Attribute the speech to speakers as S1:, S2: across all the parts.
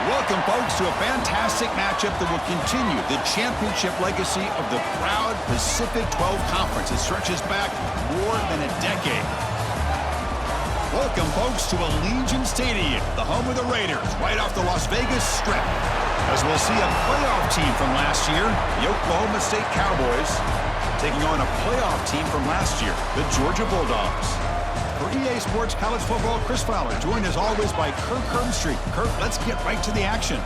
S1: Welcome, folks, to a fantastic matchup that will continue the championship legacy of the proud Pacific 12 Conference. It stretches back more than a decade. Welcome, folks, to Allegiant Stadium, the home of the Raiders, right off the Las Vegas Strip. As we'll see a playoff team from last year, the Oklahoma State Cowboys, taking on a playoff team from last year, the Georgia Bulldogs. For EA Sports College Football, Chris Fowler, joined as always by Kirk Herbstreit. Kirk, let's get right to the action.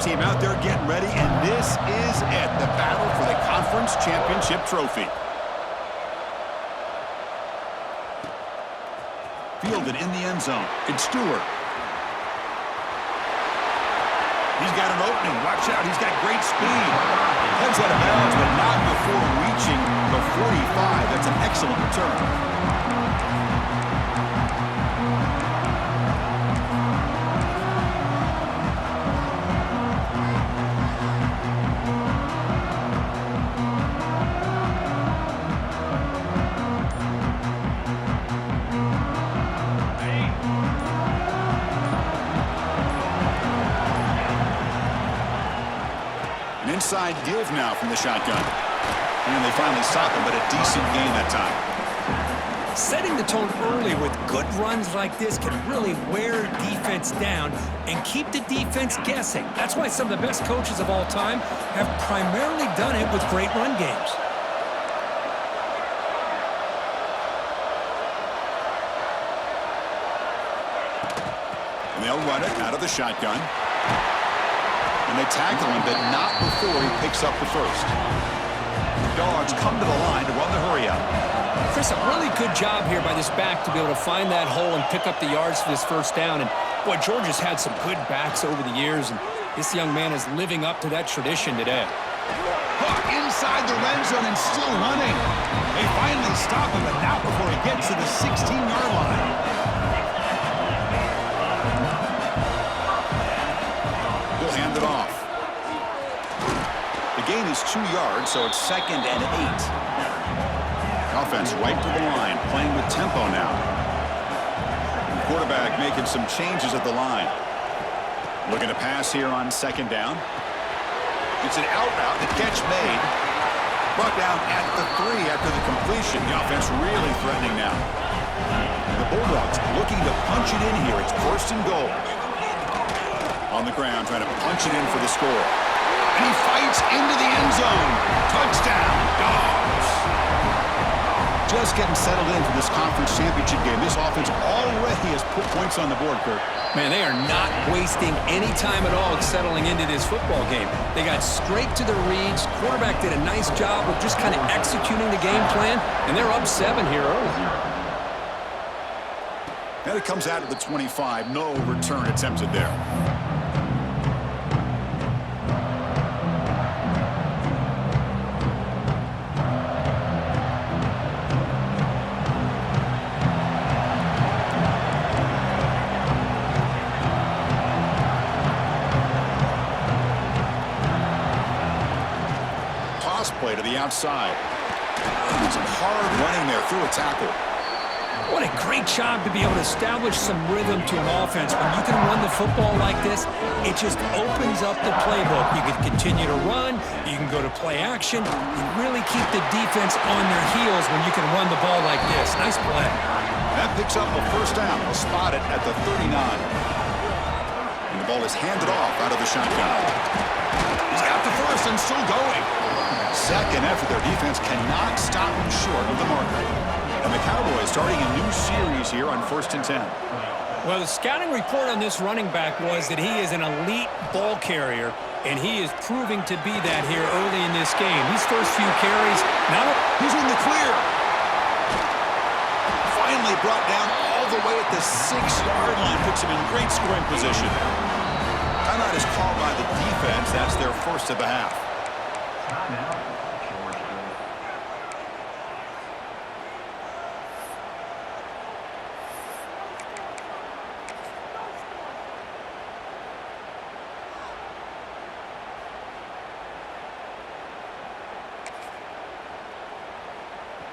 S1: Team out there getting ready, and this is it, the battle for the conference championship trophy. Fielded in the end zone. It's Stewart. He's got an opening. Watch out. He's got great speed. Heads out of bounds, but not before reaching the 45. That's an excellent return. Inside give now from the shotgun. And they finally stop him, but a decent gain that time.
S2: Setting the tone early with good runs like this can really wear defense down and keep the defense guessing. That's why some of the best coaches of all time have primarily done it with great run games.
S1: And they'll run it out of the shotgun. And they tackle him, but not before he picks up the first. Dogs come to the line to run the hurry up.
S2: Chris, a really good job here by this back to be able to find that hole and pick up the yards for this first down. And, boy, Georgia's had some good backs over the years, and this young man is living up to that tradition today.
S1: Caught inside the red zone and still running. They finally stop him, but not before he gets to the 16-yard line. Hand it off. The gain is 2 yards, so it's 2nd and 8. Offense right to the line, playing with tempo now. The quarterback making some changes at the line. Looking to pass here on 2nd down. It's an out route, the catch made. Brought down at the 3 after the completion. The offense really threatening now. And the Bulldogs looking to punch it in here. It's 1st and goal. On the ground, trying to punch it in for the score. And he fights into the end zone. Touchdown, Dogs. Just getting settled in for this conference championship game. This offense already has put points on the board, Kurt.
S2: Man, they are not wasting any time at all settling into this football game. They got straight to the reads. Quarterback did a nice job of just kind of executing the game plan, and they're up 7 here early.
S1: And it comes out of the 25. No return attempted there. Toss play to the outside. Some hard running there through a tackle.
S2: What a great job to be able to establish some rhythm to an offense. When you can run the football like this, it just opens up the playbook. You can continue to run, you can go to play action, and really keep the defense on their heels when you can run the ball like this. Nice play.
S1: That picks up a first down. We'll spot it at the 39. And the ball is handed off out of the shotgun. He's got the first and still going. Second effort. Their defense cannot stop him short of the marker. And the Cowboys starting a new series here on 1st and 10.
S2: Well, the scouting report on this running back was that he is an elite ball carrier, and he is proving to be that here early in this game. These first few carries, now
S1: he's in the clear. Finally brought down all the way at the 6-yard line. Puts him in great scoring position. Timeout is called by the defense. That's their first of the half.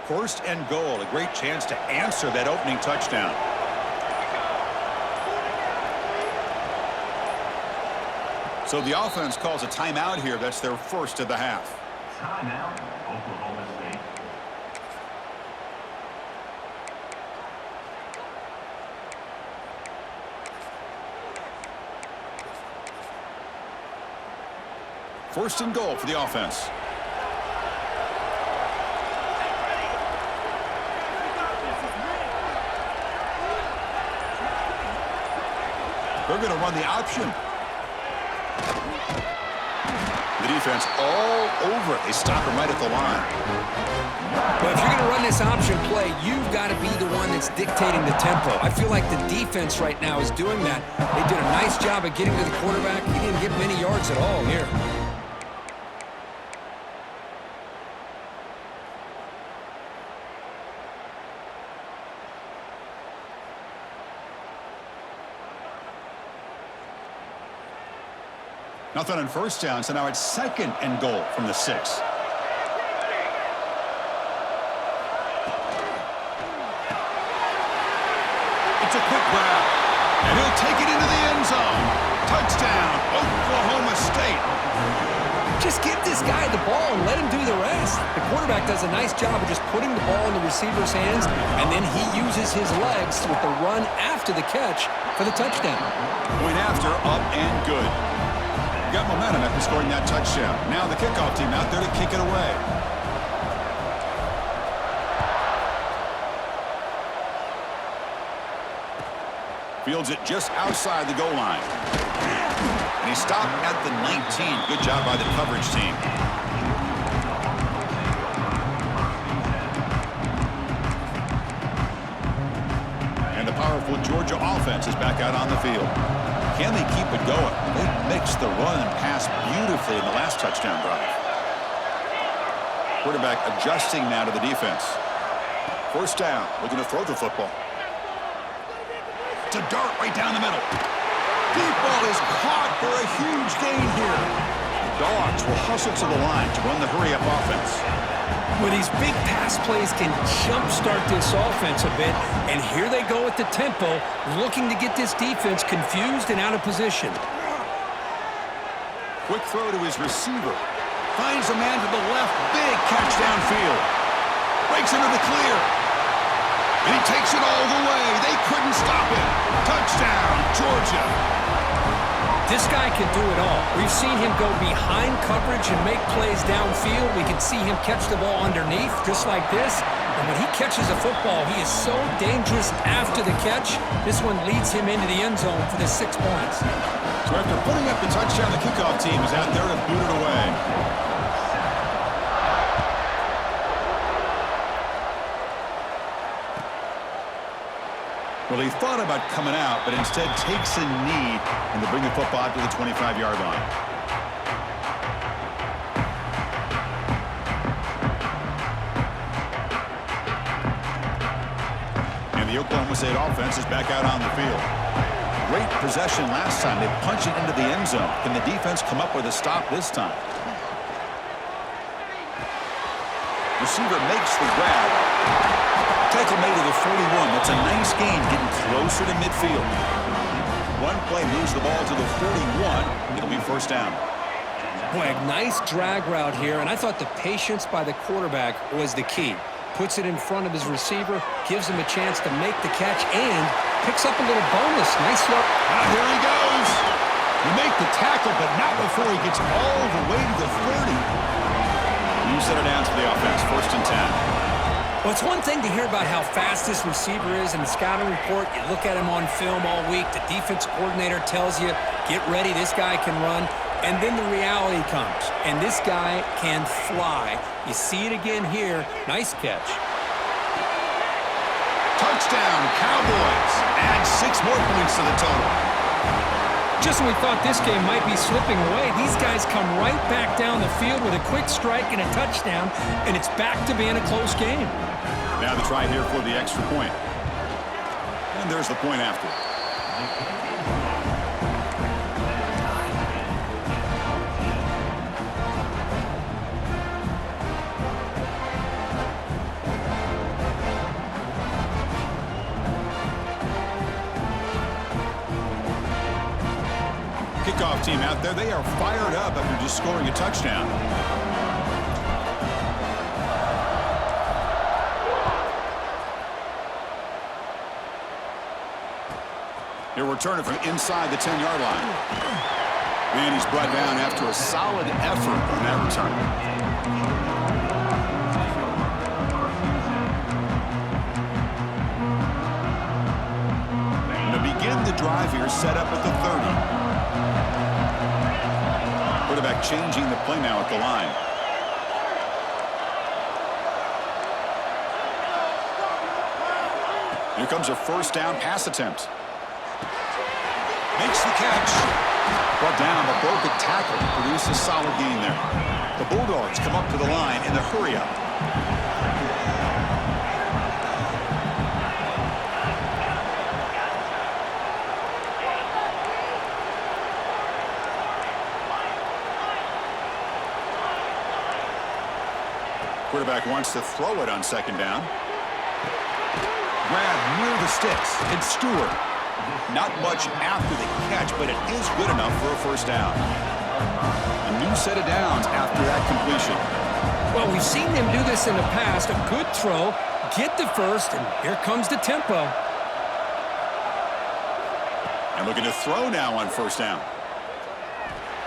S1: First and goal, a great chance to answer that opening touchdown. So the offense calls a timeout here. That's their first of the half.
S3: Timeout, Oklahoma State.
S1: First and goal for the offense. They're going to run the option. The defense all over it. They stop him right at the line.
S2: Well, if you're going to run this option play, you've got to be the one that's dictating the tempo. I feel like the defense right now is doing that. They did a nice job of getting to the quarterback. He didn't get many yards at all here.
S1: Nothing on first down, so now it's second and goal from the 6. It's a quick grab, and he'll take it into the end zone. Touchdown, Oklahoma State.
S2: Just give this guy the ball and let him do the rest. The quarterback does a nice job of just putting the ball in the receiver's hands, and then he uses his legs with the run after the catch for the touchdown.
S1: Point after, up and good. Got momentum after scoring that touchdown. Now the kickoff team out there to kick it away. Fields it just outside the goal line. And he stopped at the 19. Good job by the coverage team. And the powerful Georgia offense is back out on the field. Can they keep it going? They mixed the run and pass beautifully in the last touchdown drive. Quarterback adjusting now to the defense. First down, looking to throw the football. To dart right down the middle. Deep ball is caught for a huge gain here. The Dogs will hustle to the line to run the hurry-up offense.
S2: Well, these big pass plays can jumpstart this offense a bit, and here they go at the tempo, looking to get this defense confused and out of position.
S1: Quick throw to his receiver. Finds a man to the left. Big catch downfield. Breaks into the clear. And he takes it all the way. They couldn't stop him. Touchdown, Georgia.
S2: This guy can do it all. We've seen him go behind coverage and make plays downfield. We can see him catch the ball underneath, just like this. And when he catches a football, he is so dangerous after the catch. This one leads him into the end zone for the 6 points.
S1: So after putting up the touchdown, the kickoff team is out there to boot it away. Well, he thought about coming out, but instead takes a knee and to bring the football out to the 25-yard line. And the Oklahoma State offense is back out on the field. Great possession last time. They punch it into the end zone. Can the defense come up with a stop this time? Receiver makes the grab. Tackle made to the 41. That's a nice gain, getting closer to midfield. One play moves the ball to the 41. It'll be first down.
S2: Boy, a nice drag route here, and I thought the patience by the quarterback was the key. Puts it in front of his receiver, gives him a chance to make the catch, and picks up a little bonus. Nice look.
S1: Here he goes. You make the tackle, but not before he gets all the way to the 30. You set it down to the offense. First and 10.
S2: Well, it's one thing to hear about how fast this receiver is in the scouting report. You look at him on film all week. The defense coordinator tells you, get ready, this guy can run. And then the reality comes, and this guy can fly. You see it again here. Nice catch.
S1: Touchdown, Cowboys. Add 6 more points to the total.
S2: Just when we thought this game might be slipping away, these guys come right back down the field with a quick strike and a touchdown, and it's back to being a close game.
S1: Now the try here for the extra point. And there's the point after. Kickoff team out there, they are fired up after just scoring a touchdown. He'll return it from inside the 10-yard line. And he's brought down after a solid effort on that return. And to begin the drive here, set up at the 30. Quarterback changing the play now at the line. Here comes a first down pass attempt. Makes the catch. Brought down, but broke a tackle to produce a solid gain there. The Bulldogs come up to the line in the hurry-up. Quarterback wants to throw it on second down. Grab near the sticks. It's Stewart. Not much after the catch, but it is good enough for a first down. A new set of downs after that completion.
S2: Well, we've seen them do this in the past. A good throw, get the first, and here comes the tempo.
S1: And looking to throw now on first down.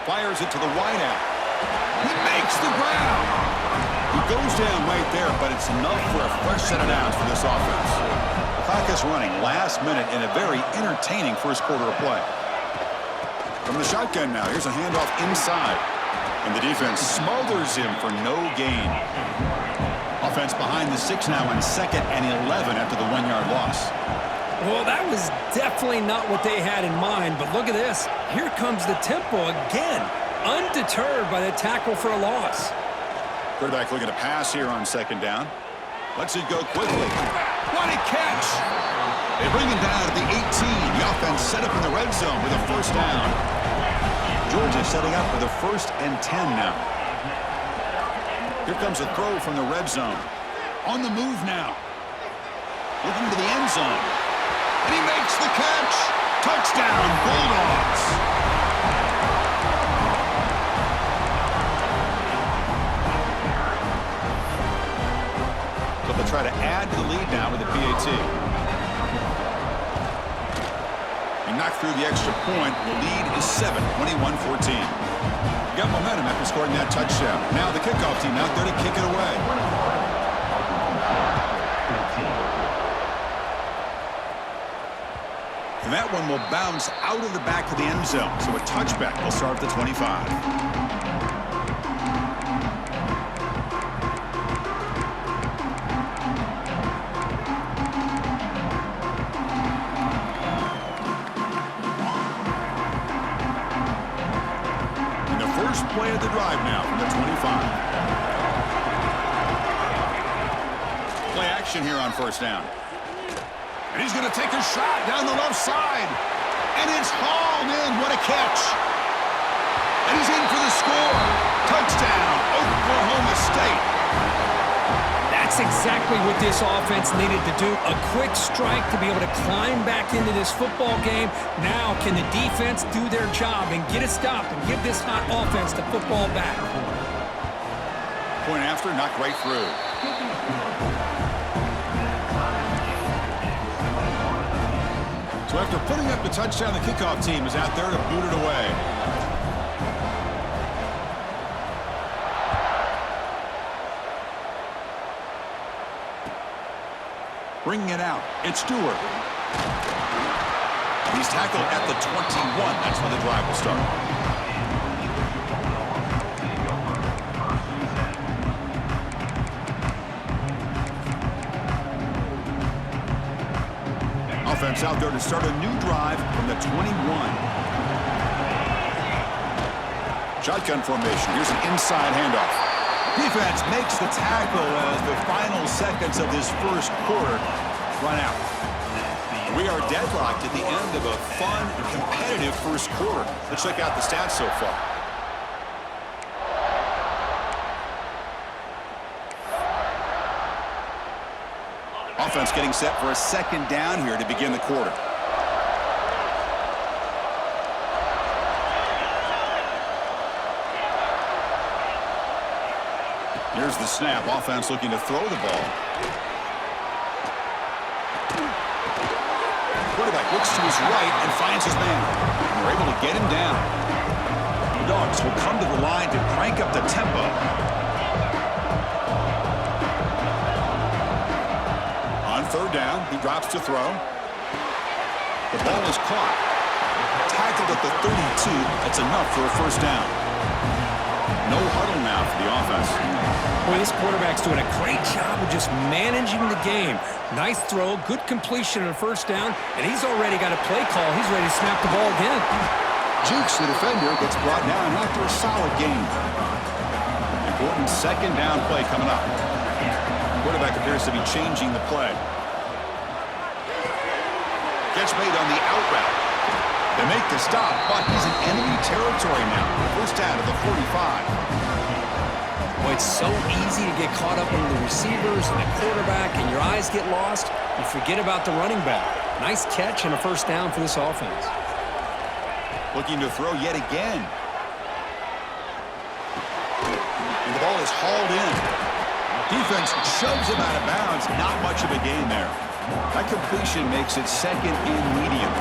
S1: Fires it to the wideout. He makes the grab. He goes down right there, but it's enough for a fresh set of downs for this offense. The clock is running last minute in a very entertaining first quarter of play. From the shotgun now, here's a handoff inside. And the defense smothers him for no gain. Offense behind the 6 now on 2nd and 11 after the 1-yard loss.
S2: Well, that was definitely not what they had in mind, but look at this. Here comes the tempo again, undeterred by the tackle for a loss.
S1: Quarterback looking to pass here on second down. Lets it go quickly. What a catch! They bring him down at the 18. The offense set up in the red zone with a first down. Georgia setting up for the 1st and 10 now. Here comes a throw from the red zone. On the move now. Looking to the end zone. And he makes the catch. Touchdown, Bulldogs. They'll try to add to the lead now with the PAT. He knocked through the extra point. The lead is 7, 21-14. Got momentum after scoring that touchdown. Now the kickoff team out there to kick it away. And that one will bounce out of the back of the end zone. So a touchback will start at the 25. way of the drive now from the 25. Play action here on first down. And he's going to take a shot down the left side. And it's hauled in. What a catch. And he's in for the score. Touchdown, Oklahoma State.
S2: That's exactly what this offense needed to do. A quick strike to be able to climb back into this football game. Now can the defense do their job and get a stop and give this hot offense the football back?
S1: Point after, knocked right through. So after putting up the touchdown, the kickoff team is out there to boot it away. Bringing it out, it's Stewart. He's tackled at the 21. That's when the drive will start. Offense out there to start a new drive from the 21. Shotgun formation. Here's an inside handoff. Defense makes the tackle as the final seconds of this first quarter run out. We are deadlocked at the end of a fun, competitive first quarter. Let's check out the stats so far. Offense getting set for a second down here to begin the quarter. Here's the snap. Offense looking to throw the ball. Quarterback looks to his right and finds his man. And they're able to get him down. The Dogs will come to the line to crank up the tempo. On third down, he drops to throw. The ball is caught. Tackled at the 32. That's enough for a first down. No huddle now for the offense.
S2: Boy, this quarterback's doing a great job of just managing the game. Nice throw, good completion on first down, and he's already got a play call. He's ready to snap the ball again.
S1: Jukes, the defender, gets brought down after a solid game. Important second down play coming up. Quarterback appears to be changing the play. Catch made on the out route. They make the stop, but he's in enemy territory now. First down to the 45.
S2: Boy, it's so easy to get caught up in the receivers and the quarterback, and your eyes get lost. You forget about the running back. Nice catch and a first down for this offense.
S1: Looking to throw yet again. And the ball is hauled in. Defense shoves him out of bounds. Not much of a gain there. That completion makes it second and medium.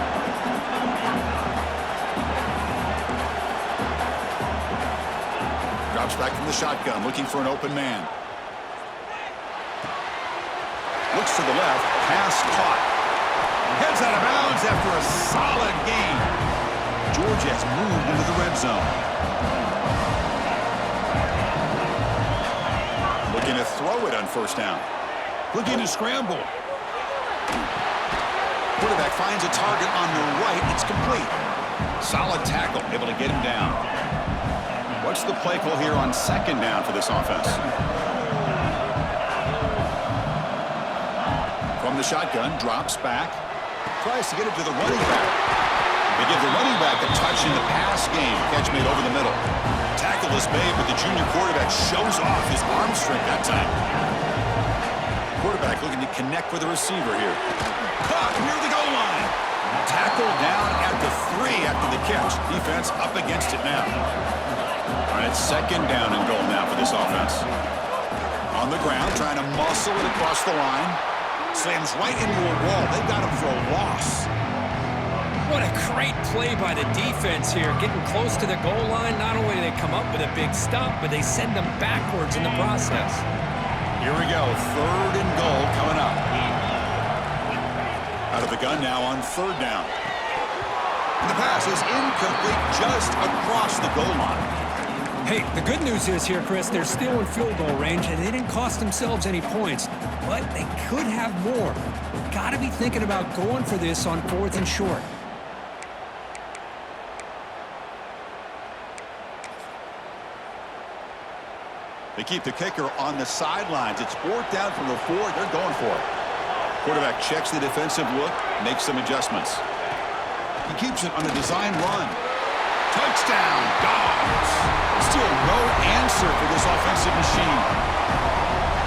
S1: Drops back from the shotgun, looking for an open man. Looks to the left, pass caught. Heads out of bounds after a solid gain. Georgia has moved into the red zone. Looking to throw it on first down. Looking to scramble. Quarterback finds a target on the right. It's complete. Solid tackle, able to get him down. What's the play call here on second down for this offense? From the shotgun, drops back. Tries to get it to the running back. They give the running back a touch in the pass game. Catch made over the middle. Tackle is made, but the junior quarterback shows off his arm strength that time. Quarterback looking to connect with the receiver here. Caught near the goal line. Tackled down at the 3 after the catch. Defense up against it now. All right, second down and goal now for this offense. On the ground, trying to muscle it across the line. Slams right into a wall. They've got him for a loss.
S2: What a great play by the defense here. Getting close to the goal line, not only do they come up with a big stop, but they send them backwards in the process.
S1: Here we go, third and goal coming up. Out of the gun now on third down. And the pass is incomplete just across the goal line.
S2: Hey, the good news is here, Chris, they're still in field goal range, and they didn't cost themselves any points, but they could have more. They've got to be thinking about going for this on fourth and short.
S1: They keep the kicker on the sidelines. It's fourth down from the 4. They're going for it. Quarterback checks the defensive look, makes some adjustments. He keeps it on a design run. Touchdown, Dogs. Still no answer for this offensive machine.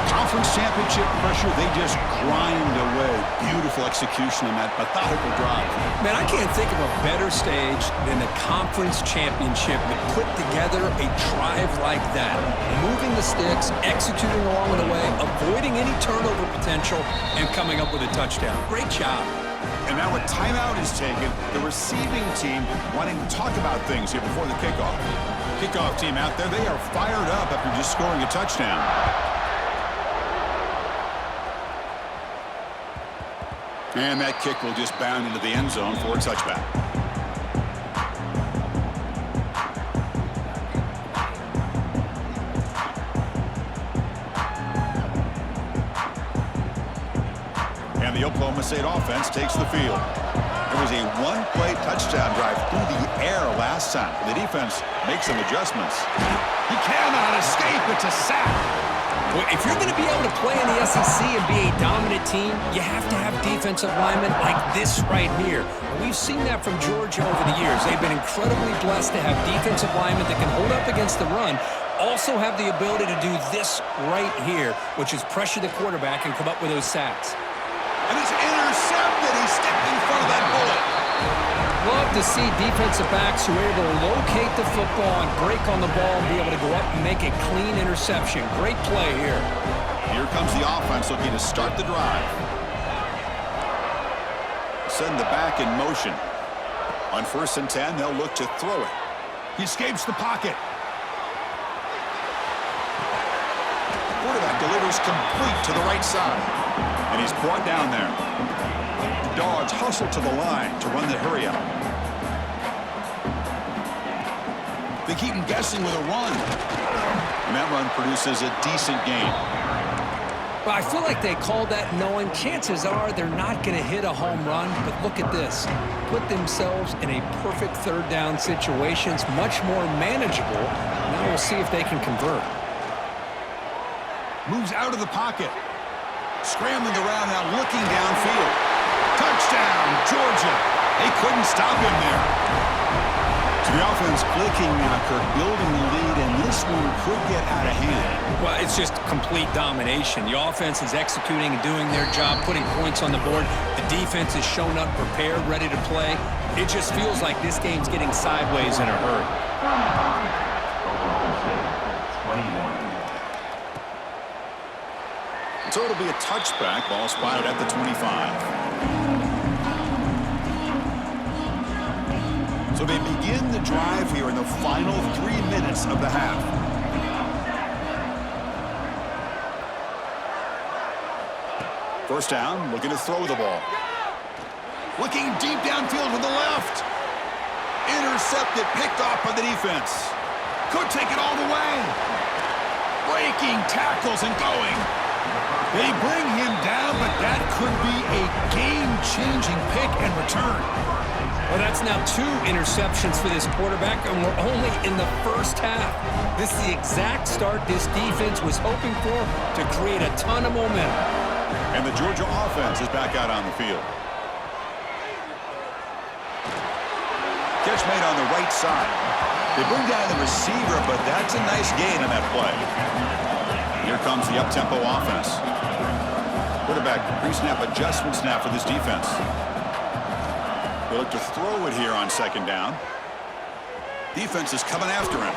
S1: Conference championship pressure, they just grind away. Beautiful execution on that methodical drive.
S2: Man, I can't think of a better stage than the conference championship to put together a drive like that. Moving the sticks, executing along the way, avoiding any turnover potential, and coming up with a touchdown. Great job.
S1: And now a timeout is taken. The receiving team wanting to talk about things here before the kickoff. Kickoff team out there, they are fired up after just scoring a touchdown. And that kick will just bound into the end zone for a touchback. And the Oklahoma State offense takes the field. There was a one-play touchdown drive through the air last time. The defense makes some adjustments. He cannot escape. It's a sack.
S2: Well, if you're going to be able to play in the SEC and be a dominant team, you have to have defensive linemen like this right here. We've seen that from Georgia over the years. They've been incredibly blessed to have defensive linemen that can hold up against the run, also have the ability to do this right here, which is pressure the quarterback and come up with those sacks.
S1: And it's intercepted. He stepped in front of that bullet.
S2: Love to see defensive backs who are able to locate the football and break on the ball and be able to go up and make a clean interception. Great play here.
S1: Here comes the offense looking to start the drive. Send the back in motion. On 1st and 10, they'll look to throw it. He escapes the pocket. Quarterback delivers complete to the right side. And he's brought down there. The Dogs hustle to the line to run the hurry out. They keep him guessing with a run. And that run produces a decent gain.
S2: Well, I feel like they called that knowing chances are they're not going to hit a home run, but look at this. Put themselves in a perfect third down situation. It's much more manageable. Now we'll see if they can convert.
S1: Moves out of the pocket. Scrambling around now, looking downfield. Touchdown, Georgia. They couldn't stop him there. So the offense clicking now, Kirk, building the lead, and this one could get out of hand.
S2: Well, it's just complete domination. The offense is executing and doing their job, putting points on the board. The defense is shown up, prepared, ready to play. It just feels like this game's getting sideways in a hurry.
S1: So it'll be a touchback. Ball spotted at the 25. So they begin the drive here in the final 3 minutes of the half. First down, looking to throw the ball. Looking deep downfield to the left. Intercepted, picked off by the defense. Could take it all the way. Breaking tackles and going. They bring him down, but that could be a game-changing pick and return.
S2: Well, that's now 2 interceptions for this quarterback, and we're only in the first half. This is the exact start this defense was hoping for to create a ton of momentum.
S1: And the Georgia offense is back out on the field. Catch made on the right side. They bring down the receiver, but that's a nice gain on that play. Here comes the up-tempo offense. Quarterback pre-snap adjustments now for this defense. They look to throw it here on 2nd down. Defense is coming after him.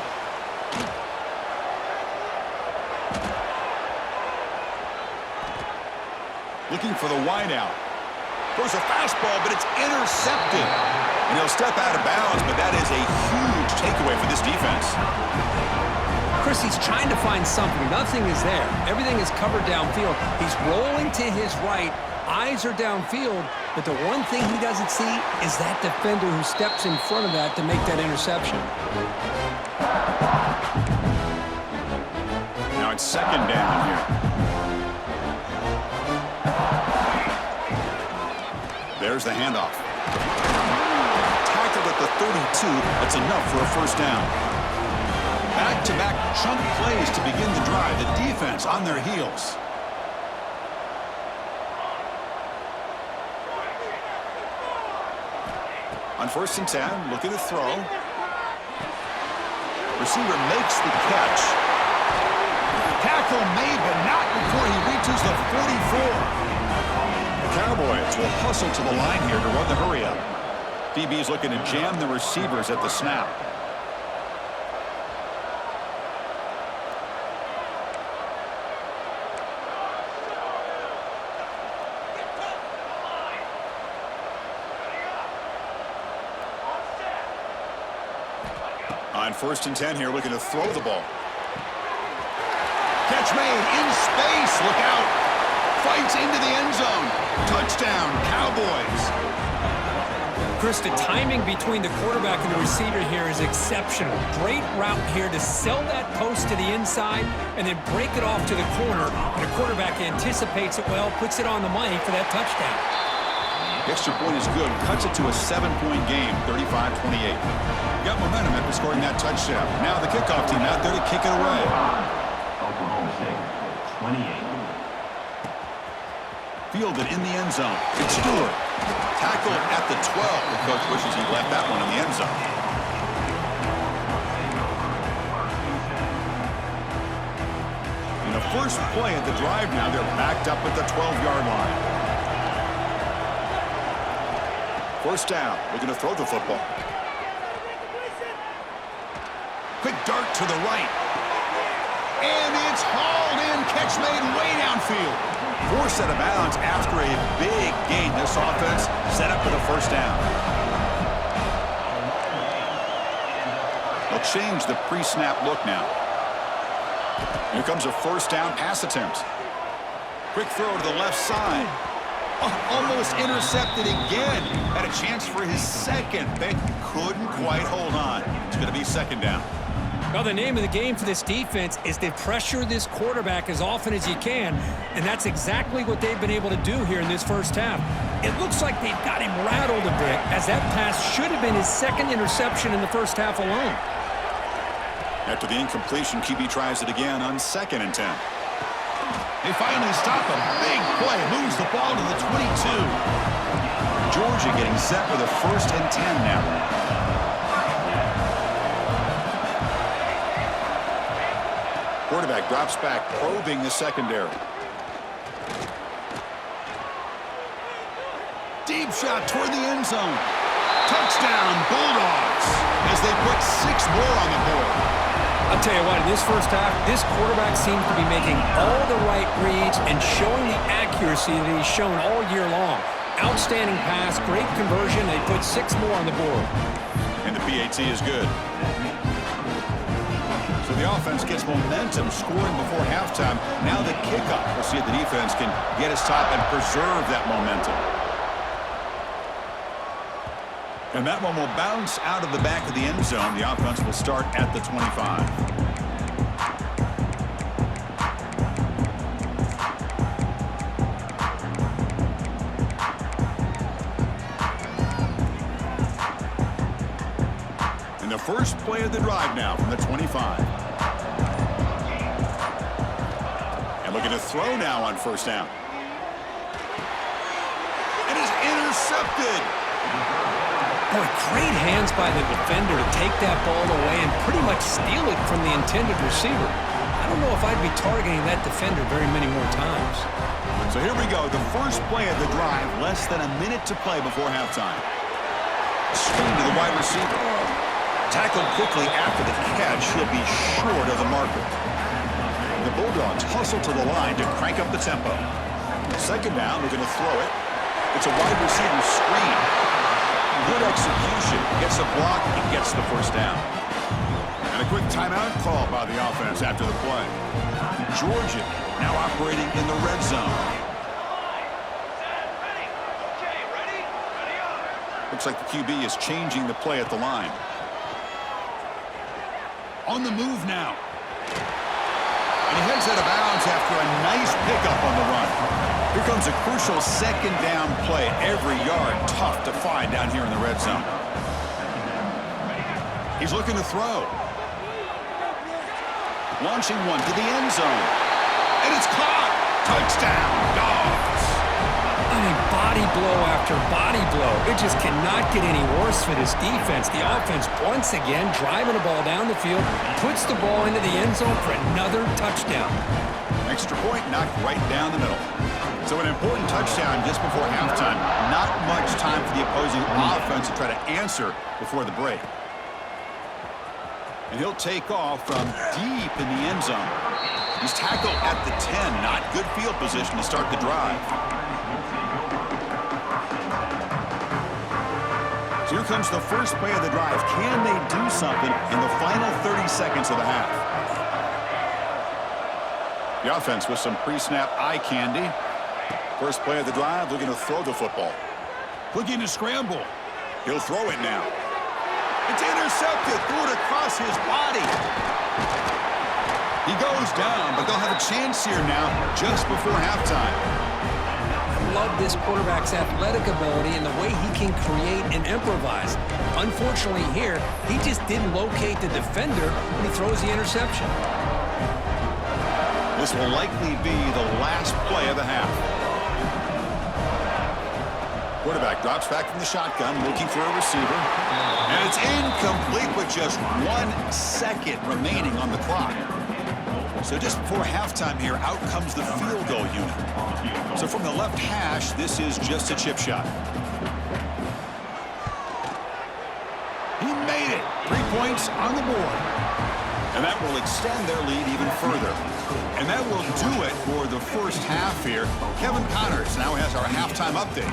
S1: Looking for the wideout. Throws a fastball, but it's intercepted. And he'll step out of bounds, but that is a huge takeaway for this defense.
S2: Chris, he's trying to find something. Nothing is there. Everything is covered downfield. He's rolling to his right. Eyes are downfield, but the one thing he doesn't see is that defender who steps in front of that to make that interception.
S1: Now it's 2nd down here. There's the handoff. Tackled at the 32. That's enough for a first down. Back-to-back chunk plays to begin the drive. The defense on their heels. On 1st and 10, looking to throw. Receiver makes the catch. Tackle made, but not before he reaches the 44. The Cowboys will hustle to the line here to run the hurry up. DB's looking to jam the receivers at the snap. On 1st and 10 here, looking to throw the ball. Catch made in space. Look out. Fights into the end zone. Touchdown, Cowboys.
S2: Chris, the timing between the quarterback and the receiver here is exceptional. Great route here to sell that post to the inside and then break it off to the corner. And the quarterback anticipates it well, puts it on the money for that touchdown.
S1: Extra point is good. Cuts it to a 7-point game, 35-28. Got momentum after scoring that touchdown. Now the kickoff team out there to kick it away.
S3: Oklahoma State, 28.
S1: Fielded in the end zone. It's Stewart. Tackled at the 12. The coach wishes he left that one in the end zone. In the first play of the drive now, they're backed up at the 12-yard line. 1st down. Looking to throw the football. Quick dart to the right. And it's hauled in. Catch made way downfield. Forced out of bounds after a big gain. This offense set up for the 1st down. They'll change the pre-snap look now. Here comes a 1st down pass attempt. Quick throw to the left side. Almost intercepted again. Had a chance for his 2nd. They couldn't quite hold on. It's going to be 2nd down.
S2: Well, the name of the game for this defense is to pressure this quarterback as often as you can, and that's exactly what they've been able to do here in this 1st half. It looks like they've got him rattled a bit, as that pass should have been his 2nd interception in the 1st half alone.
S1: After the incompletion, QB tries it again on 2nd and 10. They finally stop a big play. Moves the ball to the 22. Georgia getting set with a 1st and 10 now. Quarterback drops back, probing the secondary. Deep shot toward the end zone. Touchdown, Bulldogs, as they put 6 more on the board.
S2: I'll tell you what, in this 1st half, this quarterback seems to be making all the right reads and showing the accuracy that he's shown all year long. Outstanding pass, great conversion. They put 6 more on the board.
S1: And the PAT is good. So the offense gets momentum, scoring before halftime. Now the kickoff. We'll see if the defense can get his top and preserve that momentum. And that one will bounce out of the back of the end zone. The offense will start at the 25. And the first play of the drive now from the 25. And looking to throw now on 1st down. It is intercepted.
S2: Boy, great hands by the defender to take that ball away and pretty much steal it from the intended receiver. I don't know if I'd be targeting that defender very many more times.
S1: So here we go, the first play of the drive, less than a minute to play before halftime. Screen to the wide receiver. Tackled quickly after the catch. He'll be short of the marker. The Bulldogs hustle to the line to crank up the tempo. 2nd down, we're going to throw it. It's a wide receiver screen. Good execution. Gets a block. He gets the 1st down. And a quick timeout call by the offense after the play. Georgia now operating in the red zone. Looks like the QB is changing the play at the line. On the move now. And he heads out of bounds after a nice pickup on the run. Here comes a crucial 2nd down play. Every yard tough to find down here in the red zone. He's looking to throw. Launching one to the end zone. And it's caught. Touchdown, Dogs.
S2: I mean, body blow after body blow. It just cannot get any worse for this defense. The offense, once again, driving the ball down the field, puts the ball into the end zone for another touchdown.
S1: Extra point knocked right down the middle. So an important touchdown just before halftime. Not much time for the opposing offense to try to answer before the break. And he'll take off from deep in the end zone. He's tackled at the 10. Not good field position to start the drive. So here comes the first play of the drive. Can they do something in the final 30 seconds of the half? The offense with some pre-snap eye candy. First play of the drive, looking to throw the football. Looking to scramble. He'll throw it now. It's intercepted. Threw it across his body. He goes down, but they'll have a chance here now just before halftime.
S2: I love this quarterback's athletic ability and the way he can create and improvise. Unfortunately here, he just didn't locate the defender when he throws the interception.
S1: This will likely be the last play of the half. Quarterback drops back from the shotgun, looking for a receiver. And it's incomplete with just 1 second remaining on the clock. So just before halftime here, out comes the field goal unit. So from the left hash, this is just a chip shot. He made it. 3 points on the board. And that will extend their lead even further. And that will do it for the first half here. Kevin Connors now has our halftime update.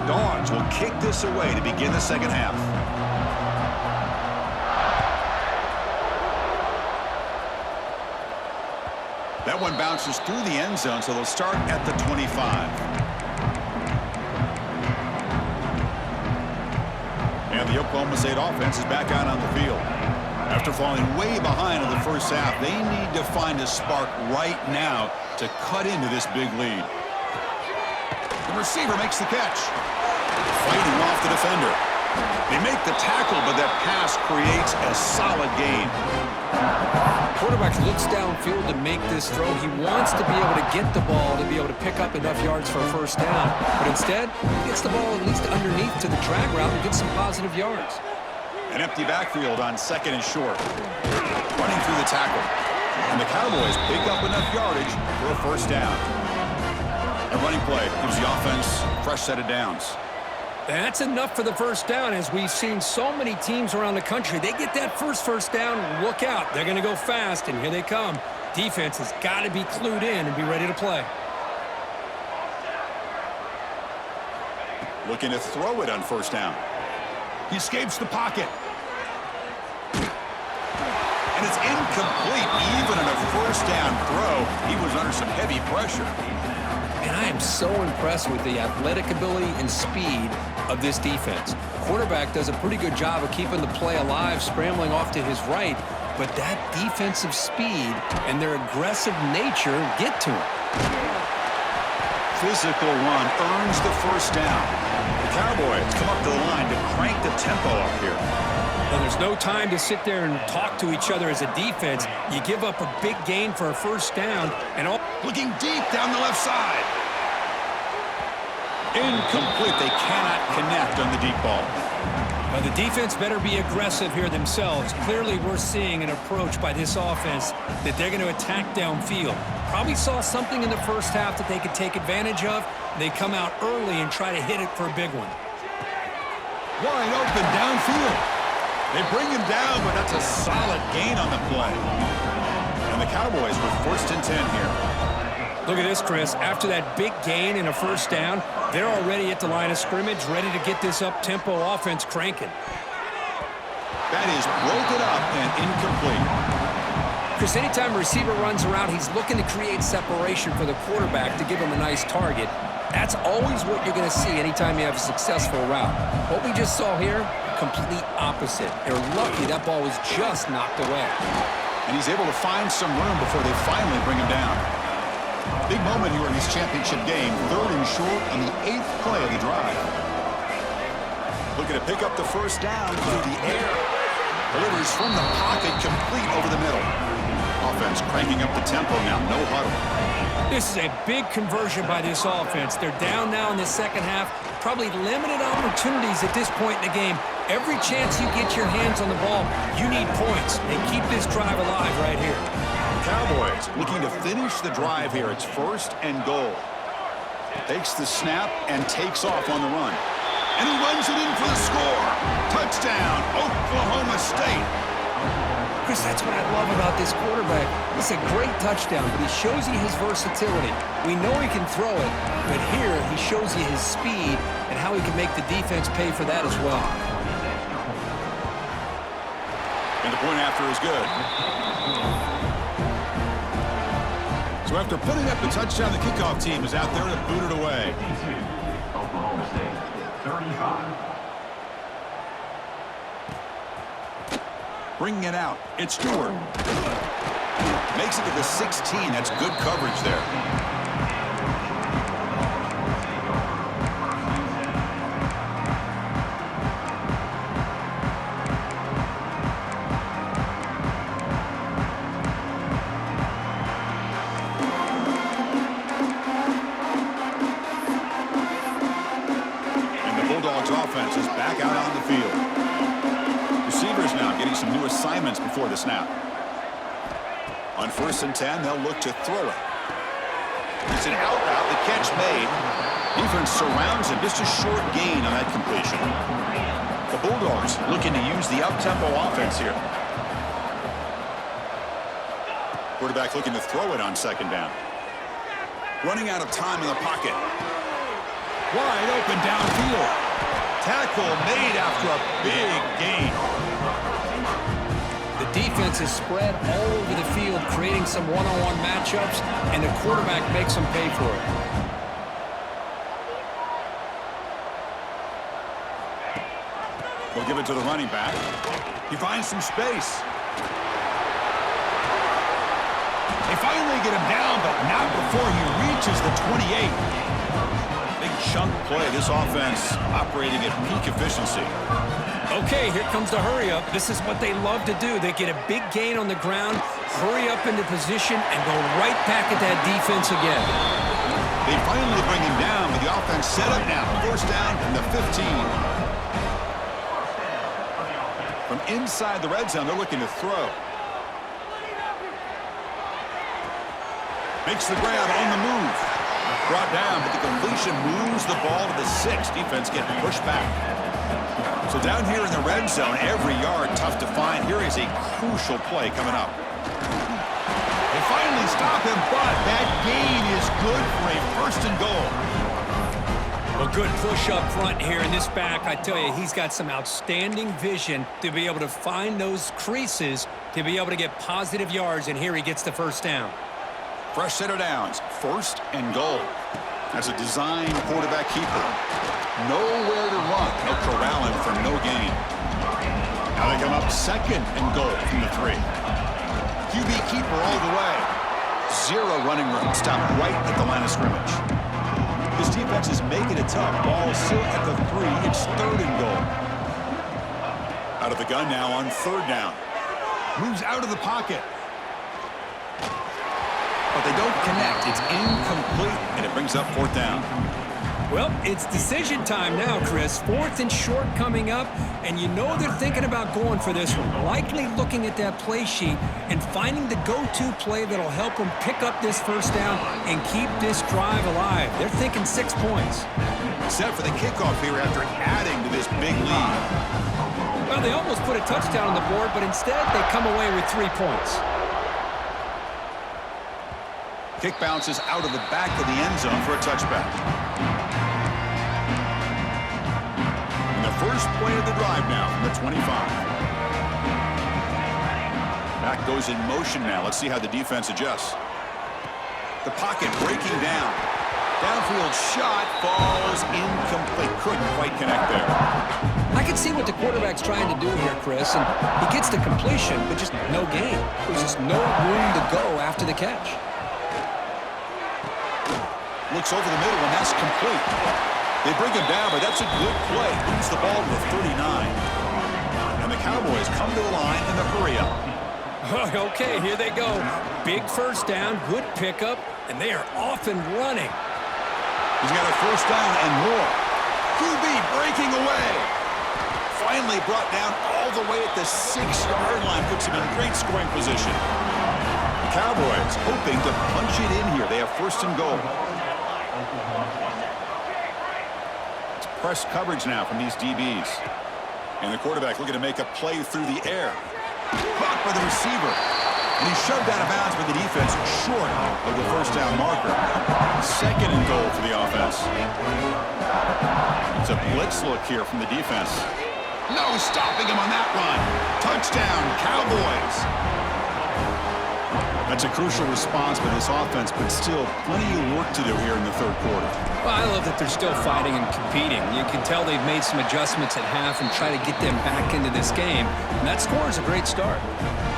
S1: The Dogs will kick this away to begin the second half. That one bounces through the end zone, so they'll start at the 25. And the Oklahoma State offense is back out on the field. After falling way behind in the first half, they need to find a spark right now to cut into this big lead. The receiver makes the catch. Fighting off the defender. They make the tackle, but that pass creates a solid gain.
S2: Quarterback looks downfield to make this throw. He wants to be able to get the ball to be able to pick up enough yards for a first down. But instead, he gets the ball at least underneath to the drag route and gets some positive yards.
S1: An empty backfield on second and short. Running through the tackle. And the Cowboys pick up enough yardage for a first down. A running play gives the offense a fresh set of downs.
S2: That's enough for the first down, as we've seen so many teams around the country. They get that first down, look out. They're going to go fast, and here they come. Defense has got to be clued in and be ready to play.
S1: Looking to throw it on first down. He escapes the pocket. And it's incomplete. Even on a first down throw, he was under some heavy pressure.
S2: And I am so impressed with the athletic ability and speed of this defense. Quarterback does a pretty good job of keeping the play alive, scrambling off to his right, but that defensive speed and their aggressive nature get to him.
S1: Physical run earns the first down. The Cowboys come up to the line to crank the tempo up here.
S2: Well, there's no time to sit there and talk to each other as a defense. You give up a big gain for a first down, and all...
S1: Looking deep down the left side. Incomplete. They cannot connect on the deep ball.
S2: Well, the defense better be aggressive here themselves. Clearly, we're seeing an approach by this offense that they're going to attack downfield. Probably saw something in the first half that they could take advantage of. They come out early and try to hit it for a big one.
S1: Wide open downfield. They bring him down, but that's a solid gain on the play. And the Cowboys with first and 10 here.
S2: Look at this, Chris. After that big gain and a first down, they're already at the line of scrimmage, ready to get this up-tempo offense cranking.
S1: That is broken up and incomplete.
S2: Chris, anytime a receiver runs around, he's looking to create separation for the quarterback to give him a nice target. That's always what you're going to see anytime you have a successful route. What we just saw here, complete opposite. They're lucky that ball was just knocked away.
S1: And he's able to find some room before they finally bring him down. Big moment here in this championship game. 3rd and short on the 8th play of the drive. Looking to pick up the first down through the air. Delivers from the pocket, complete over the middle. Offense cranking up the tempo now, no huddle.
S2: This is a big conversion by this offense. They're down now in the second half. Probably limited opportunities at this point in the game. Every chance you get your hands on the ball, you need points. And keep this drive alive right here.
S1: Cowboys looking to finish the drive here. It's 1st and goal. Takes the snap and takes off on the run. And he runs it in for the score. Touchdown, Oklahoma State.
S2: Chris, that's what I love about this quarterback. It's a great touchdown, but he shows you his versatility. We know he can throw it, but here he shows you his speed and how he can make the defense pay for that as well.
S1: And the point after is good. So after putting up the touchdown, the kickoff team is out there to boot it away.
S3: Oklahoma State, 35.
S1: Bringing it out, it's Stewart. Makes it to the 16. That's good coverage there. And the Bulldogs offense is back out on the field. Receivers now getting some new assignments before the snap. On 1st and 10, they'll look to throw it. It's an out route, the catch made. Defense surrounds him, just a short gain on that completion. The Bulldogs looking to use the up-tempo offense here. Quarterback looking to throw it on 2nd down. Running out of time in the pocket. Wide open downfield. Tackle made after a big gain.
S2: The defense is spread all over the field, creating some one-on-one matchups, and the quarterback makes them pay for it.
S1: They'll give it to the running back. He finds some space. They finally get him down, but not before he reaches the 28. Big chunk play. This offense operating at peak efficiency.
S2: Okay, here comes the hurry-up. This is what they love to do. They get a big gain on the ground, hurry up into position, and go right back at that defense again.
S1: They finally bring him down, but the offense set up now. 1st down from the 15. From inside the red zone, they're looking to throw. Makes the grab on the move. Brought down, but the completion moves the ball to the 6. Defense getting pushed back. So down here in the red zone, every yard tough to find. Here is a crucial play coming up. They finally stop him, but that gain is good for a 1st and goal.
S2: A good push up front here in this back. I tell you, he's got some outstanding vision to be able to find those creases, to be able to get positive yards, and here he gets the 1st down.
S1: Fresh set of downs, 1st and goal. That's a design quarterback keeper. Nowhere to run. They'll corral him for no gain. Now they come up 2nd and goal from the 3. QB keeper all the way. 0 running room. Stopped right at the line of scrimmage. This defense is making it tough. Ball still at the 3. It's 3rd and goal. Out of the gun now on 3rd down. Moves out of the pocket. But they don't connect. It's incomplete, and it brings up 4th down.
S2: Well, it's decision time now, Chris. 4th and short coming up, and you know they're thinking about going for this one. Likely looking at that play sheet and finding the go-to play that'll help them pick up this 1st down and keep this drive alive. They're thinking 6 points.
S1: Set for the kickoff here after adding to this big lead.
S2: Well, they almost put a touchdown on the board, but instead they come away with 3 points.
S1: Kick bounces out of the back of the end zone for a touchback. And the first play of the drive now from the 25. Back goes in motion now. Let's see how the defense adjusts. The pocket breaking down. Downfield shot falls incomplete. Couldn't quite connect there.
S2: I can see what the quarterback's trying to do here, Chris, and he gets the completion, but just no gain. There's just no room to go after the catch.
S1: looks over the middle, and that's complete. They bring him down, but that's a good play. Moves the ball to the 39. And the Cowboys come to the line in the hurry-up.
S2: Okay, here they go. Big first down, good pickup, and they are off and running.
S1: He's got a first down and more. QB breaking away. Finally brought down all the way at the 6-yard line. Puts him in great scoring position. The Cowboys hoping to punch it in here. They have first and goal. It's press coverage now from these DBs. And the quarterback looking to make a play through the air. Caught by the receiver. And he's shoved out of bounds by the defense short of the first down marker. Second and goal for the offense. It's a blitz look here from the defense. No stopping him on that run. Touchdown, Cowboys. That's a crucial response by this offense, but still plenty of work to do here in the third quarter.
S2: Well, I love that they're still fighting and competing. You can tell they've made some adjustments at half and try to get them back into this game. And that score is a great start.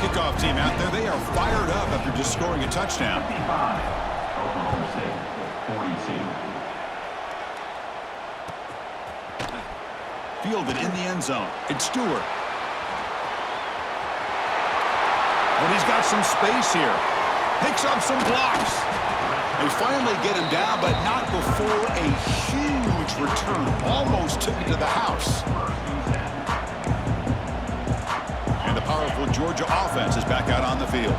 S1: Kickoff team out there, they are fired up after just scoring a touchdown.
S3: 55. Oklahoma State, 42.
S1: Fielded in the end zone. It's Stewart. But he's got some space here. Picks up some blocks. They finally get him down, but not before a huge return. Almost took it to the house. And the powerful Georgia offense is back out on the field.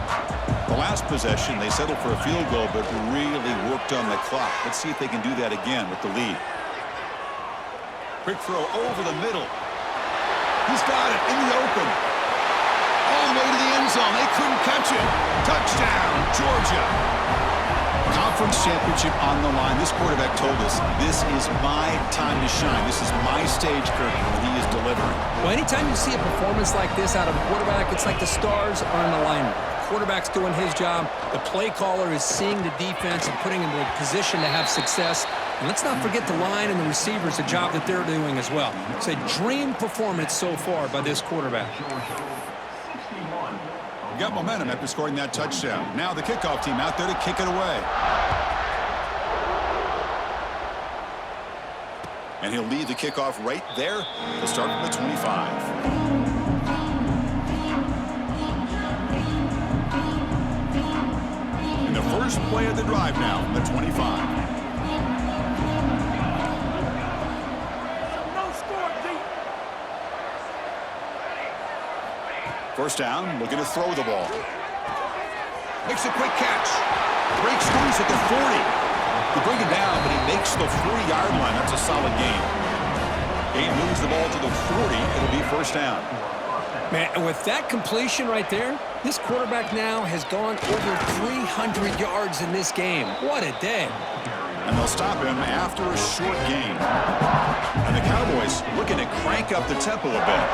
S1: The last possession, they settled for a field goal, but really worked on the clock. Let's see if they can do that again with the lead. Quick throw over the middle. He's got it in the open. All the way to the end zone. They couldn't catch it. Touchdown, Georgia. Conference championship on the line. This quarterback told us, this is my time to shine. This is my stage curtain, and he is delivering.
S2: Well, anytime you see a performance like this out of a quarterback, it's like the stars are in alignment. The quarterback's doing his job. The play caller is seeing the defense and putting him in a position to have success. And let's not forget the line and the receivers, the job that they're doing as well. It's a dream performance so far by this quarterback.
S1: Got momentum after scoring that touchdown. Now the kickoff team out there to kick it away. And he'll lead the kickoff right there to start from the 25. And the first play of the drive now from the 25. First down, looking to throw the ball. Makes a quick catch. Breaks loose at the 40. They bring him down, but he makes the 40-yard line. That's a solid gain. He moves the ball to the 40. It'll be first down.
S2: Man, and with that completion right there, this quarterback now has gone over 300 yards in this game. What a day.
S1: And they'll stop him after a short gain. And the Cowboys looking to crank up the tempo a bit.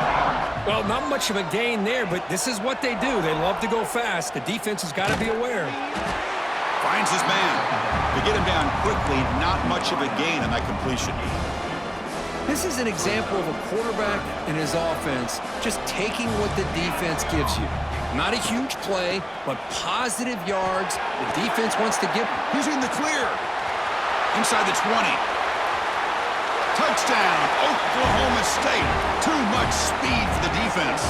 S2: Well, not much of a gain there, but this is what they do. They love to go fast. The defense has got to be aware.
S1: Finds his man. They get him down quickly. Not much of a gain on that completion.
S2: This is an example of a quarterback and his offense just taking what the defense gives you. Not a huge play, but positive yards. The defense wants to give.
S1: He's in the clear. Inside the 20. Touchdown, Oklahoma State. Too much speed for the defense.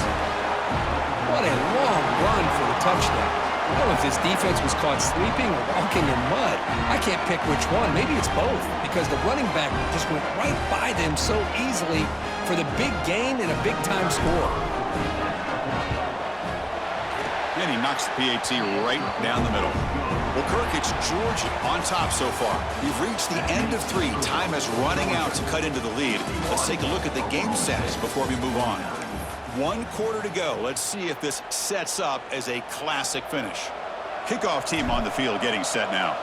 S2: What a long run for the touchdown. I don't know if this defense was caught sleeping or walking in mud. I can't pick which one. Maybe it's both, because the running back just went right by them so easily for the big gain and a big-time score.
S1: And he knocks the PAT right down the middle. Well, Kirk, it's Georgia on top so far. We've reached the end of 3. Time is running out to cut into the lead. Let's take a look at the game stats before we move on. 1 quarter to go. Let's see if this sets up as a classic finish. Kickoff team on the field getting set now.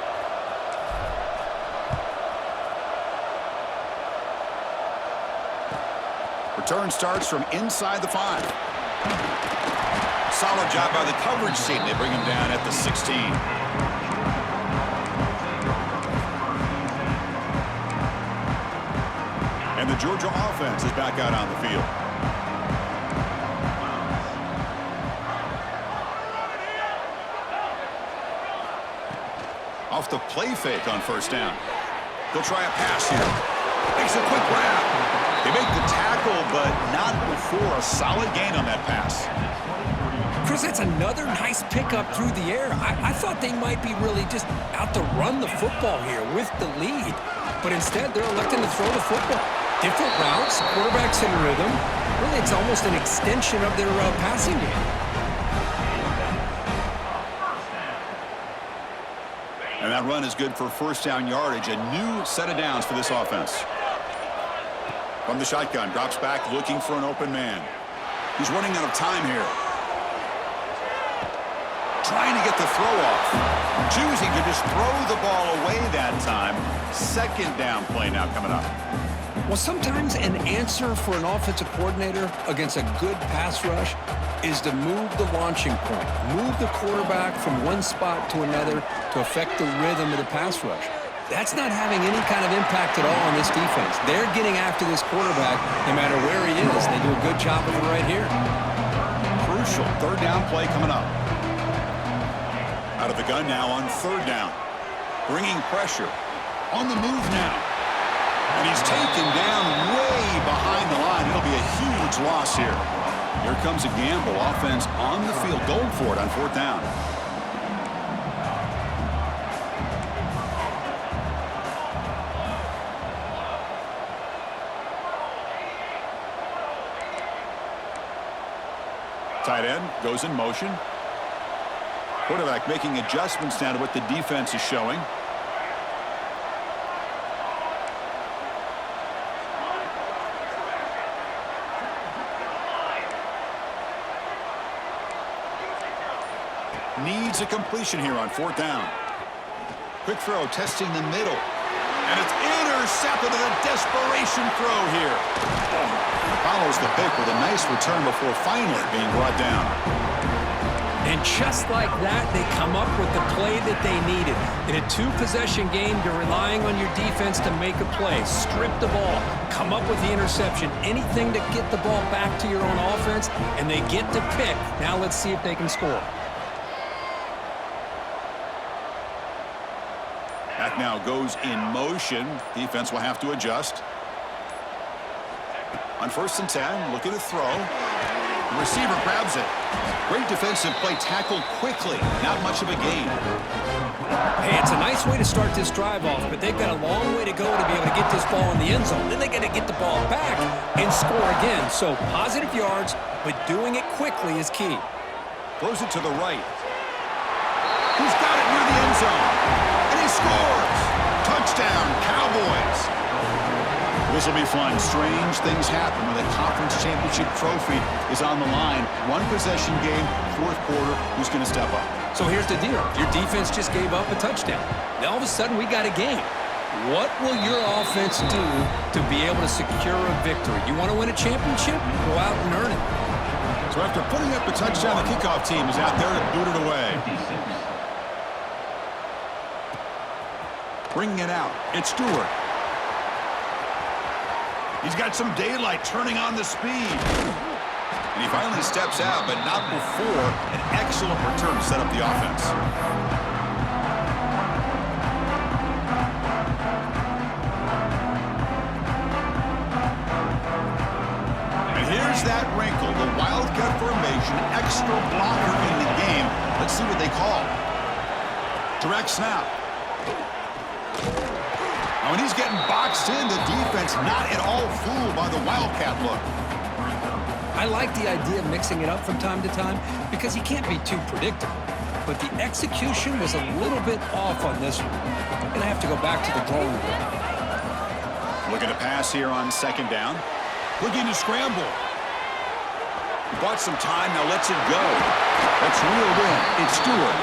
S1: Return starts from inside the 5. Solid job by the coverage team. They bring him down at the 16. And the Georgia offense is back out on the field. Off the play fake on first down. They'll try a pass here. Makes a quick grab. They make the tackle, but not before a solid gain on that pass.
S2: Chris, that's another nice pickup through the air. I thought they might be really just out to run the football here with the lead, but instead they're electing to throw the football. Different routes, quarterback's in rhythm. Really, it's almost an extension of their passing game.
S1: And that run is good for first down yardage. A new set of downs for this offense. From the shotgun, drops back looking for an open man. He's running out of time here. Trying to get the throw off. Choosing to just throw the ball away that time. Second down play now coming up.
S2: Well, sometimes an answer for an offensive coordinator against a good pass rush is to move the launching point, move the quarterback from one spot to another to affect the rhythm of the pass rush. That's not having any kind of impact at all on this defense. They're getting after this quarterback no matter where he is. They do a good job of it right here.
S1: Crucial third down play coming up. Out of the gun now on third down. Bringing pressure. On the move now. And he's taken down way behind the line. It'll be a huge loss here. Here comes a gamble. Offense on the field, going for it on fourth down. Tight end goes in motion. Quarterback making adjustments now to what the defense is showing. Needs a completion here on fourth down. Quick throw, testing the middle. And it's intercepted in a desperation throw here. Follows the pick with a nice return before finally being brought down.
S2: And just like that, they come up with the play that they needed. In a two-possession game, you're relying on your defense to make a play. Strip the ball. Come up with the interception. Anything to get the ball back to your own offense, and they get to pick. Now let's see if they can score.
S1: Back now goes in motion. Defense will have to adjust. On 1st and 10, looking to throw. The receiver grabs it. Great defensive play, tackled quickly. Not much of a gain.
S2: Hey, it's a nice way to start this drive off, but they've got a long way to go to be able to get this ball in the end zone. Then they got to get the ball back and score again. So positive yards, but doing it quickly is key.
S1: Throws it to the right. He's got it near the end zone. And he scores. Touchdown, Cowboys. This will be fun. Strange things happen when the conference championship trophy is on the line. One possession game, fourth quarter. Who's going to step up?
S2: So here's the deal. Your defense just gave up a touchdown. Now all of a sudden we got a game. What will your offense do to be able to secure a victory? You want to win a championship? Go out and earn it.
S1: So after putting up a touchdown, the kickoff team is out there to boot it away. Bringing it out. It's Stewart. He's got some daylight, turning on the speed. And he finally steps out, but not before an excellent return to set up the offense. And here's that wrinkle, the Wildcat formation, extra blocker in the game. Let's see what they call. Direct snap. When he's getting boxed in, the defense not at all fooled by the Wildcat look.
S2: I like the idea of mixing it up from time to time because he can't be too predictable. But the execution was a little bit off on this one. I'm going to have to go back to the drawing board.
S1: Looking to pass here on second down. Looking to scramble. He bought some time, now lets it go. That's reeled in. It's Stewart.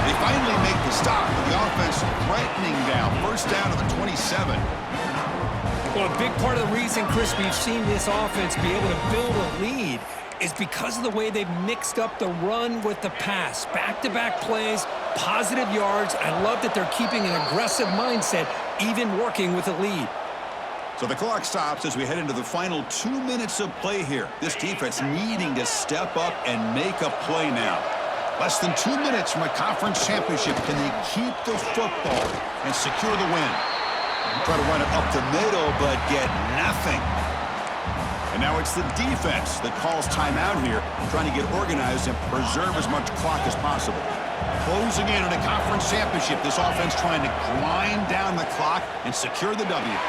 S1: They finally make the stop with the offense threatening down. First down to the 27.
S2: Well, a big part of the reason, Chris, we've seen this offense be able to build a lead is because of the way they've mixed up the run with the pass. Back-to-back plays, positive yards. I love that they're keeping an aggressive mindset, even working with a lead.
S1: So the clock stops as we head into the final 2 minutes of play here. This defense needing to step up and make a play now. Less than 2 minutes from a conference championship. Can they keep the football and secure the win? Try to run it up the middle, but get nothing. And now it's the defense that calls timeout here, trying to get organized and preserve as much clock as possible. Closing in on a conference championship, this offense trying to grind down the clock and secure the W.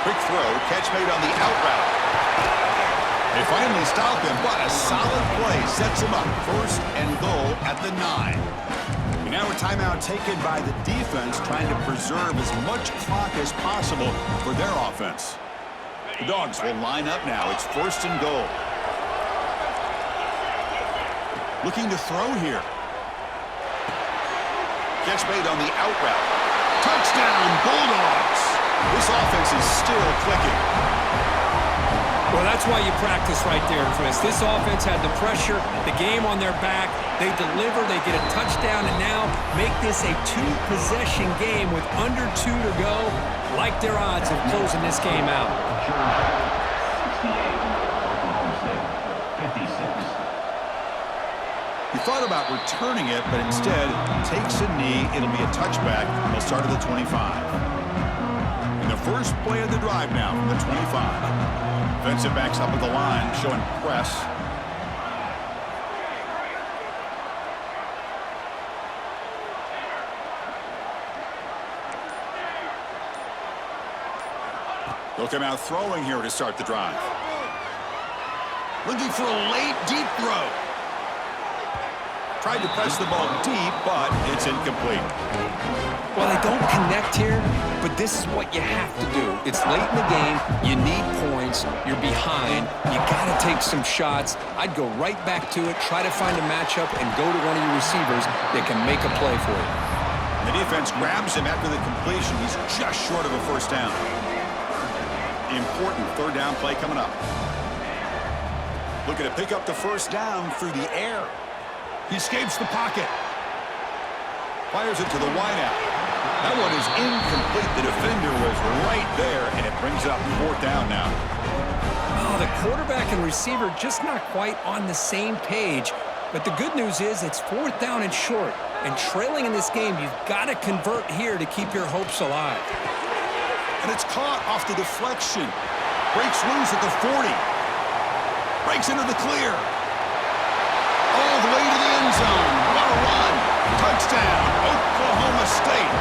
S1: Quick throw, catch made on the out route. They finally stop him, but a solid play sets him up. 1st and goal at the 9. And now a timeout taken by the defense, trying to preserve as much clock as possible for their offense. The Dogs will line up now. It's 1st and goal. Looking to throw here. Catch made on the out route. Touchdown, Bulldogs! This offense is still clicking.
S2: Well, that's why you practice right there, Chris. This offense had the pressure, the game on their back. They deliver, they get a touchdown, and now make this a 2-possession game with under 2 to go. Like their odds of closing this game out.
S3: Georgia, 68. Oklahoma State, 56.
S1: He thought about returning it, but instead takes a knee. It'll be a touchback. They'll start at the 25. And the first play of the drive now from the 25. Defensive backs up at the line, showing press. They'll come out throwing here to start the drive. Looking for a late, deep throw. Tried to press the ball deep, but it's incomplete.
S2: Well, they don't connect here, but this is what you have to do. It's late in the game. You need points. You're behind. You got to take some shots. I'd go right back to it, try to find a matchup, and go to one of your receivers that can make a play for you.
S1: The defense grabs him after the completion. He's just short of a 1st down. Important 3rd down play coming up. Looking to pick up the 1st down through the air. He escapes the pocket. Fires it to the wideout. That one is incomplete. The defender was right there, and it brings up 4th down now.
S2: Oh, the quarterback and receiver just not quite on the same page. But the good news is it's 4th down and short. And trailing in this game, you've got to convert here to keep your hopes alive.
S1: And it's caught off the deflection. Breaks loose at the 40. Breaks into the clear. All the way to the end zone. What a run. Touchdown, Oklahoma State.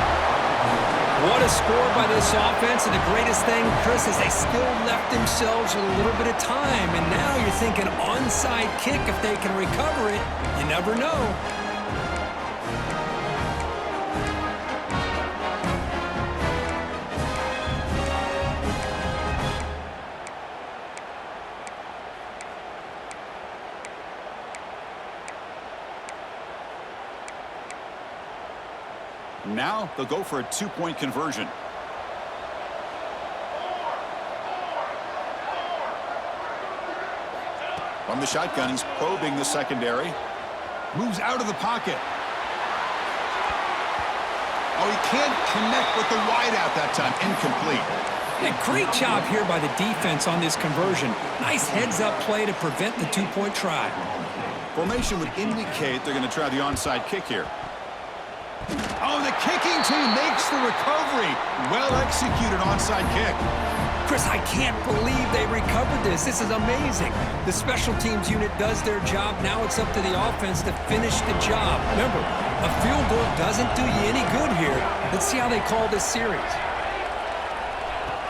S2: What a score by this offense. And the greatest thing, Chris, is they still left themselves with a little bit of time. And now you're thinking onside kick if they can recover it. You never know.
S1: Now they'll go for a 2-point conversion. From the shotgun, he's probing the secondary. Moves out of the pocket. Oh, he can't connect with the wideout that time. Incomplete.
S2: A great job here by the defense on this conversion. Nice heads-up play to prevent the 2-point try.
S1: Formation would indicate they're going to try the onside kick here. Oh, the kicking team makes the recovery. Well executed onside kick.
S2: Chris, I can't believe they recovered this. This is amazing. The special teams unit does their job. Now it's up to the offense to finish the job. Remember, a field goal doesn't do you any good here. Let's see how they call this series.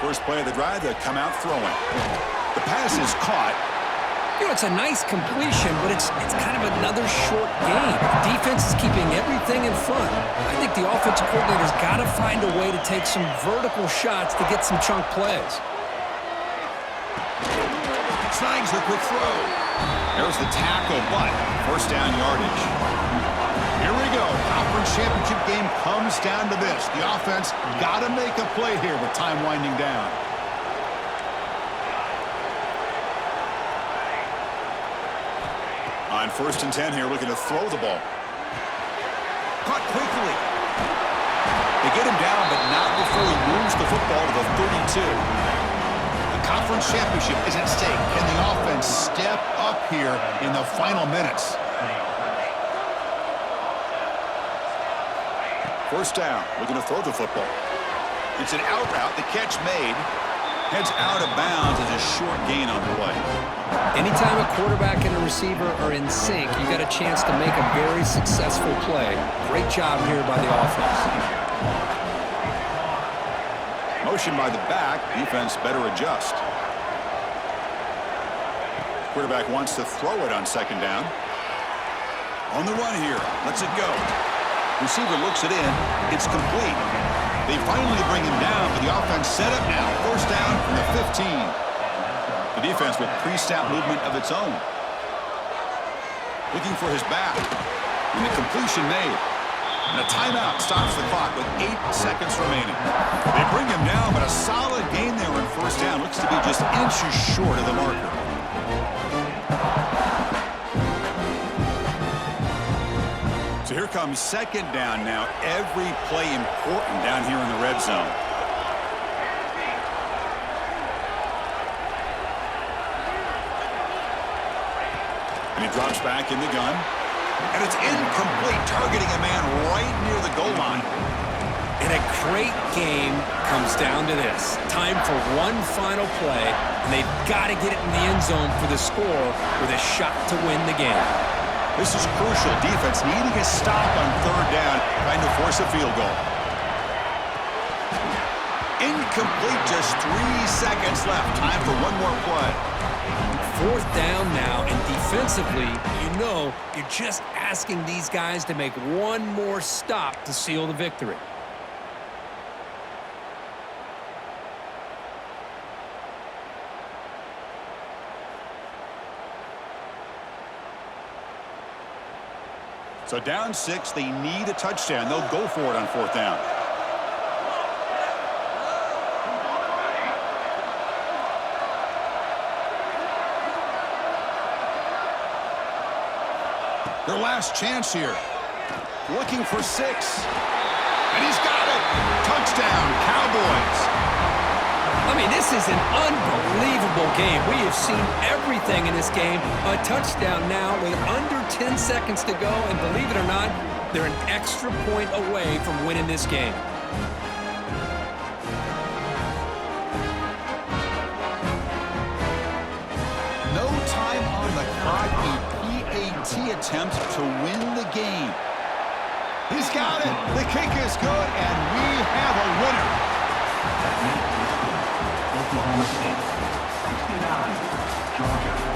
S1: First play of the drive, they come out throwing. The pass is caught.
S2: You know, it's a nice completion, but it's kind of another short game. The defense is keeping everything in front. I think the offensive coordinator's got to find a way to take some vertical shots to get some chunk plays.
S1: Snags the quick throw. There's the tackle, but 1st down yardage. Here we go. Conference championship game comes down to this. The offense got to make a play here with time winding down. On 1st and 10 here, looking to throw the ball. Caught quickly. They get him down, but not before he moves the football to the 32. The conference championship is at stake. Can the offense step up here in the final minutes? 1st down, looking to throw the football. It's an out route. The catch made. Heads out of bounds as a short gain on the play.
S2: Anytime a quarterback and a receiver are in sync, you got a chance to make a very successful play. Great job here by the offense.
S1: Motion by the back. Defense better adjust. Quarterback wants to throw it on second down. On the run here. Lets it go. Receiver looks it in. It's complete. They finally bring him down, but the offense set up now. First down from the 15. The defense with pre-snap movement of its own. Looking for his back. And the completion made. And a timeout stops the clock with 8 seconds remaining. They bring him down, but a solid gain there on first down. Looks to be just inches short of the marker. So here comes second down now. Every play important down here in the red zone. And he drops back in the gun. And it's incomplete, targeting a man right near the goal line.
S2: And a great game comes down to this. Time for one final play, and they've got to get it in the end zone for the score with a shot to win the game.
S1: This is crucial. Defense needing a stop on third down, trying to force a field goal. Incomplete, just 3 seconds left. Time for one more play.
S2: Fourth down now, and defensively, you know, you're just asking these guys to make one more stop to seal the victory.
S1: So down 6, they need a touchdown. They'll go for it on fourth down. Their last chance here. Looking for 6. And he's got it. Touchdown, Cowboys.
S2: I mean, this is an unbelievable game. We have seen everything in this game. A touchdown now with under 10 seconds to go, and believe it or not, they're an extra point away from winning this game.
S1: No time on the clock. A PAT attempt to win the game. He's got it. The kick is good, and we have a winner.
S3: Oklahoma State, 69, Georgia.